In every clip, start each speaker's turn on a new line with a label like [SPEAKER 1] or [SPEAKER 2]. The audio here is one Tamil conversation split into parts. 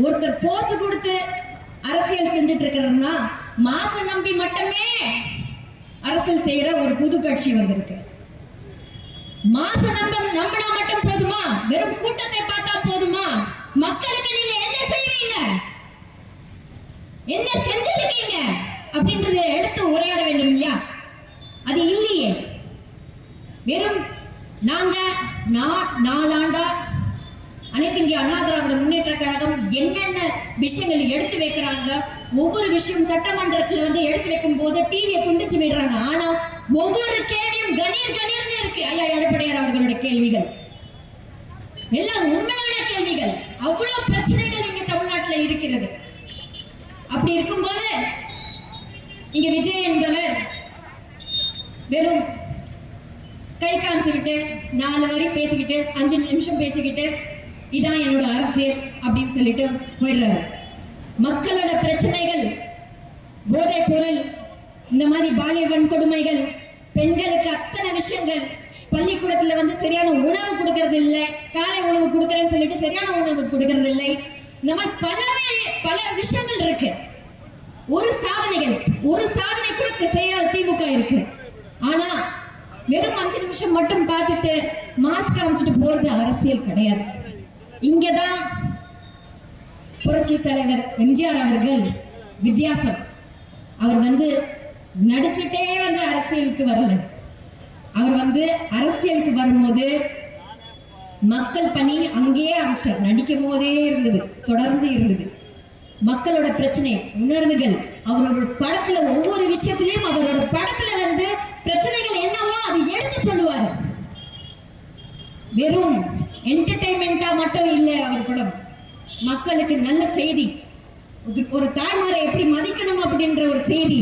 [SPEAKER 1] ஒருத்தர் போஸ் கொடுத்து அரசியல் செஞ்சுட்டு இருக்கிறோம்னா மாசம் நம்பி மட்டுமே அரசியல் செய்யற ஒரு புது கட்சி வந்திருக்கு. மாசம் நம்பினா மட்டும் போதுமா? வெறும் கூட்டத்தை பார்த்தா போதுமா? மக்களுக்கு நீங்க என்ன செய்வீங்க, என்ன செஞ்சிருக்கீங்க அப்படின்றத எடுத்து உரையாட வேண்டும் இல்லையா? அது இல்லையே. வெறும் நாங்க நாலாண்டா அனைத்து இந்திய அண்ணா திராவிட முன்னேற்ற கழகம் என்னென்ன விஷயங்கள் எடுத்து வைக்கிறாங்க, ஒவ்வொரு விஷயம் சட்டமன்றத்துல வந்து எடுத்து வைக்கும் போது டிவியை துண்டிச்சு விடுறாங்க. ஆனா ஒவ்வொரு கேள்வியும் கணீர்னு இருக்கு. ஐயா எடப்பாடியார் அவர்களுடைய கேள்விகள் எல்லாம் உண்மையான கேள்விகள். அவ்வளவு பிரச்சனைகள் இங்க தமிழ்நாட்டில் இருக்கிறது. அப்படி இருக்கும்போது இங்க விஜய் என்பவர் வெறும் கை காமிச்சுக்கிட்டு 4 வரி பேசிக்கிட்டு 5 நிமிஷம் பேசிக்கிட்டு இதான் என்னோட அரசியல் அப்படின்னு சொல்லிட்டு போயிடுறாரு. மக்களோட பிரச்சனைகள், போதை பொருள், இந்த மாதிரி பாலிய வன்கொடுமைகள், பெண்களுக்கு அத்தனை விஷயங்கள், பள்ளிக்கூடத்துல வந்து சரியான உணவு கொடுக்கறது இல்லை, காலை உணவு கொடுக்கறேன்னு சொல்லிட்டு சரியான உணவு கொடுக்கறது இல்லை. இந்த மாதிரி பல விஷயங்கள் இருக்கு. ஒரு சாதனை கூட செய்யாத திமுக இருக்கு. ஆனா வெறும் 5 நிமிஷம் மட்டும் பார்த்துட்டு மாஸ்க் காமிச்சிட்டு போறது அரசியல் கிடையாது. இங்கதான் புரட்சி தலைவர் எம்ஜிஆர் அவர்கள் வித்தியாசம். அவர் வந்து நடிச்சுட்டே வந்து அரசியலுக்கு வரல. அவர் வந்து அரசியலுக்கு வரும்போது மக்கள் பணி அங்கேயே ஆரம்பிச்சிட்டார். நடிக்கும் போதே இருந்தது, தொடர்ந்து இருந்தது. மக்களோட பிரச்சனை, உணர்வுகள், அவரோட படத்துல ஒவ்வொரு விஷயத்திலையும் அவரோட படத்துல வந்து பிரச்சனைகள் என்னவோ அது எடுத்து சொல்லுவாரு. வெறும் என்டர்டைன்மெண்டா மட்டும் இல்லை அவர் படம். மக்களுக்கு நல்ல செய்தி, ஒரு தாய்மாரை எப்படி மதிக்கணும் அப்படின்ற ஒரு செய்தி,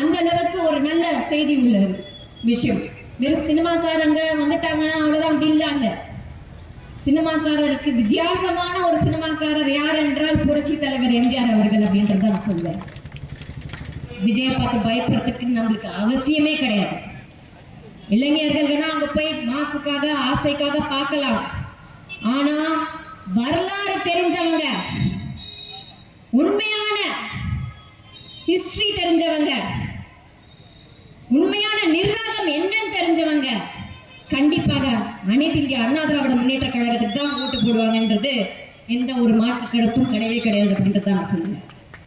[SPEAKER 1] அந்த அளவுக்கு ஒரு நல்ல செய்தி உள்ள விஷயம். வெறும் சினிமாக்காரங்க வந்துட்டாங்க அவ்வளவுதான் அப்படி இல்ல. சினிமாக்காரருக்கு வித்தியாசமான ஒரு சினிமாக்காரர் யார் என்றால் புரட்சி தலைவர் எம்ஜிஆர் அவர்கள் அப்படின்றத நான் சொல்வேன். விஜயை பார்த்து பயப்படுறதுக்கு நம்மளுக்கு அவசியமே கிடையாது. இளைஞர்கள் வேணா அங்க போய் மாசுக்காக ஆசைக்காக பார்க்கலாம். ஆனா வரலாறு தெரிஞ்சவங்க, உண்மையான ஹிஸ்டரி தெரிஞ்சவங்க, உண்மையான நிர்வாகம் என்னன்னு தெரிஞ்சவங்க கண்டிப்பாக அனைத்து இந்திய அண்ணா திராவிட முன்னேற்ற கழகத்துக்கு தான் ஓட்டு போடுவாங்கன்றது எந்த ஒரு மாற்று கருத்தும் கிடையவே கிடையாது அப்படின்றத நான் சொல்லுவேன்.